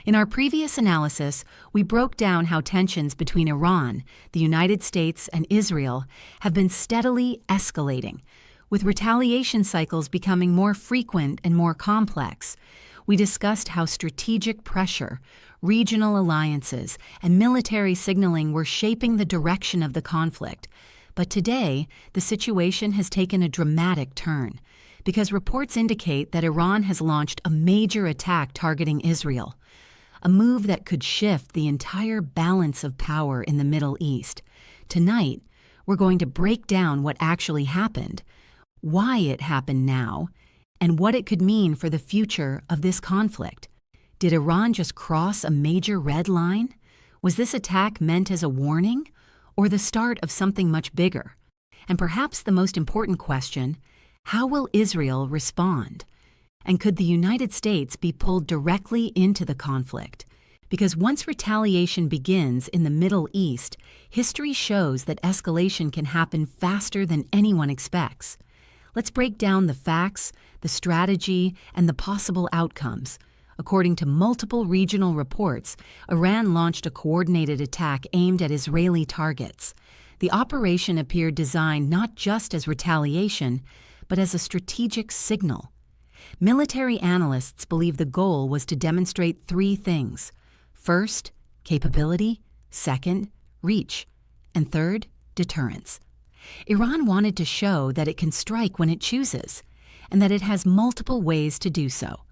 In our previous analysis, we broke down how tensions between Iran, the United States, and Israel have been steadily escalating, with retaliation cycles becoming more frequent and more complex. We discussed how strategic pressure, regional alliances, and military signaling were shaping the direction of the conflict. But today, the situation has taken a dramatic turn, because reports indicate that Iran has launched a major attack targeting Israel, a move that could shift the entire balance of power in the Middle East. Tonight, we're going to break down what actually happened, why it happened now, and what it could mean for the future of this conflict. Did Iran just cross a major red line? Was this attack meant as a warning, or the start of something much bigger? And perhaps the most important question, how will Israel respond? And could the United States be pulled directly into the conflict? Because once retaliation begins in the Middle East, history shows that escalation can happen faster than anyone expects. Let's break down the facts, the strategy, and the possible outcomes. According to multiple regional reports, Iran launched a coordinated attack aimed at Israeli targets. The operation appeared designed not just as retaliation, but as a strategic signal. Military analysts believe the goal was to demonstrate three things. First, capability. Second, reach. And third, deterrence. Iran wanted to show that it can strike when it chooses, and that it has multiple ways to do so.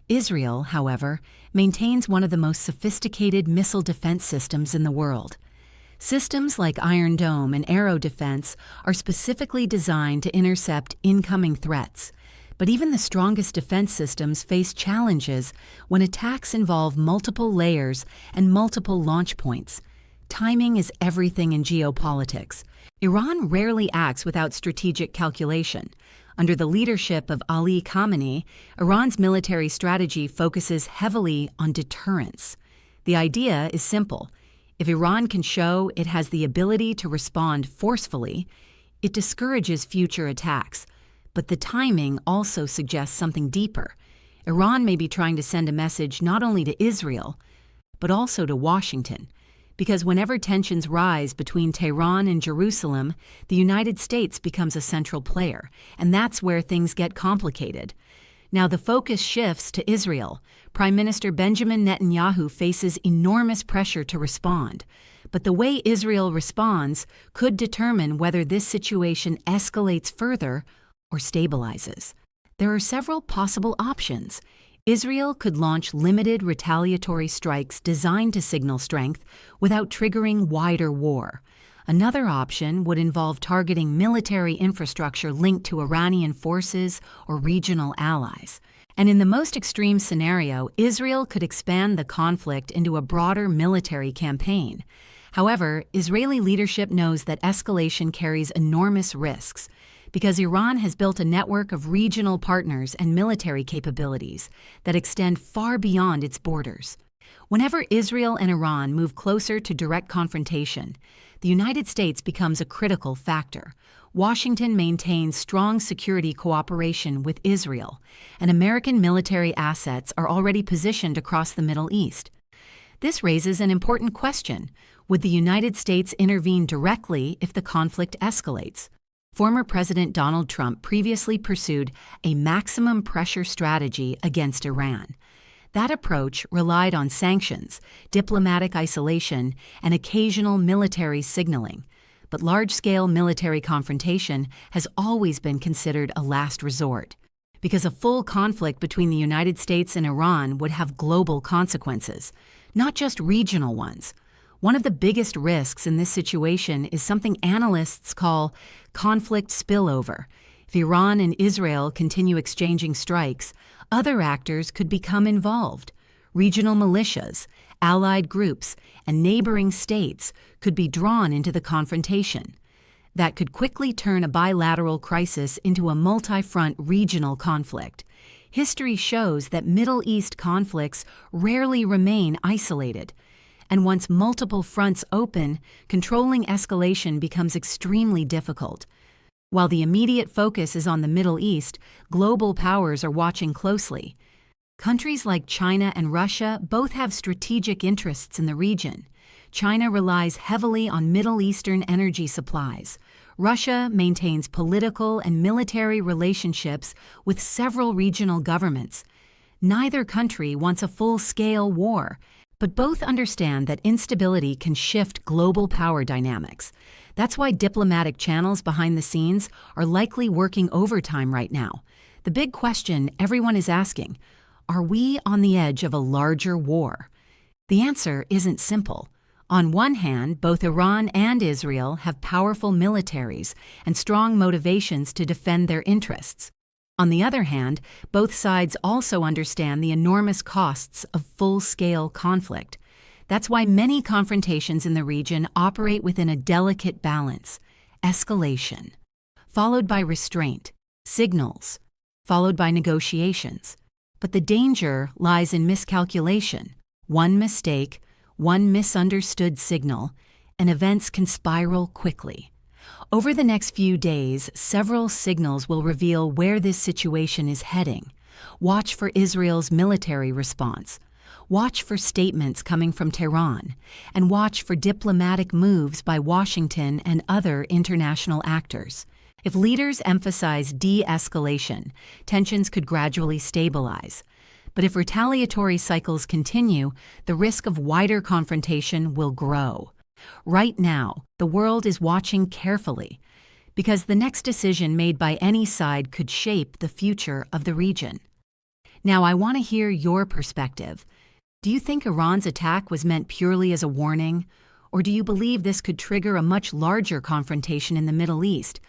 Israel, however, maintains one of the most sophisticated missile defense systems in the world. Systems like Iron Dome and Arrow defense are specifically designed to intercept incoming threats. But even the strongest defense systems face challenges when attacks involve multiple layers and multiple launch points. Timing is everything in geopolitics. Iran rarely acts without strategic calculation. Under the leadership of Ali Khamenei, Iran's military strategy focuses heavily on deterrence. The idea is simple. If Iran can show it has the ability to respond forcefully, it discourages future attacks. But the timing also suggests something deeper. Iran may be trying to send a message not only to Israel, but also to Washington. Because whenever tensions rise between Tehran and Jerusalem, the United States becomes a central player, and that's where things get complicated. Now the focus shifts to Israel. Prime Minister Benjamin Netanyahu faces enormous pressure to respond. But the way Israel responds could determine whether this situation escalates further or stabilizes. There are several possible options. Israel could launch limited retaliatory strikes designed to signal strength without triggering wider war. Another option would involve targeting military infrastructure linked to Iranian forces or regional allies. And in the most extreme scenario, Israel could expand the conflict into a broader military campaign. However, Israeli leadership knows that escalation carries enormous risks, because Iran has built a network of regional partners and military capabilities that extend far beyond its borders. Whenever Israel and Iran move closer to direct confrontation, the United States becomes a critical factor. Washington maintains strong security cooperation with Israel, and American military assets are already positioned across the Middle East. This raises an important question. Would the United States intervene directly if the conflict escalates? Former President Donald Trump previously pursued a maximum pressure strategy against Iran. That approach relied on sanctions, diplomatic isolation, and occasional military signaling. But large-scale military confrontation has always been considered a last resort, because a full conflict between the United States and Iran would have global consequences, not just regional ones. One of the biggest risks in this situation is something analysts call conflict spillover. If Iran and Israel continue exchanging strikes, other actors could become involved. Regional militias, allied groups, and neighboring states could be drawn into the confrontation. That could quickly turn a bilateral crisis into a multi-front regional conflict. History shows that Middle East conflicts rarely remain isolated. And once multiple fronts open, controlling escalation becomes extremely difficult. While the immediate focus is on the Middle East, global powers are watching closely. Countries like China and Russia both have strategic interests in the region. China relies heavily on Middle Eastern energy supplies. Russia maintains political and military relationships with several regional governments. Neither country wants a full-scale war, but both understand that instability can shift global power dynamics. That's why diplomatic channels behind the scenes are likely working overtime right now. The big question everyone is asking: are we on the edge of a larger war? The answer isn't simple. On one hand, both Iran and Israel have powerful militaries and strong motivations to defend their interests. On the other hand, both sides also understand the enormous costs of full-scale conflict. That's why many confrontations in the region operate within a delicate balance: escalation, followed by restraint, signals, followed by negotiations. But the danger lies in miscalculation. One mistake, one misunderstood signal, and events can spiral quickly. Over the next few days, several signals will reveal where this situation is heading. Watch for Israel's military response. Watch for statements coming from Tehran, and watch for diplomatic moves by Washington and other international actors. If leaders emphasize de-escalation, tensions could gradually stabilize. But if retaliatory cycles continue, the risk of wider confrontation will grow. Right now, the world is watching carefully, because the next decision made by any side could shape the future of the region. Now, I want to hear your perspective. Do you think Iran's attack was meant purely as a warning, or do you believe this could trigger a much larger confrontation in the Middle East?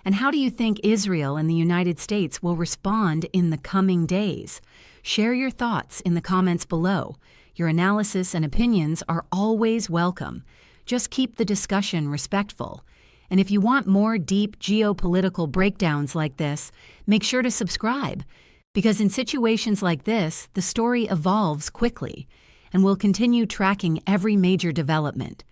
And how do you think Israel and the United States will respond in the coming days? Share your thoughts in the comments below. Your analysis and opinions are always welcome. Just keep the discussion respectful. And if you want more deep geopolitical breakdowns like this, make sure to subscribe. Because in situations like this, the story evolves quickly, and we'll continue tracking every major development.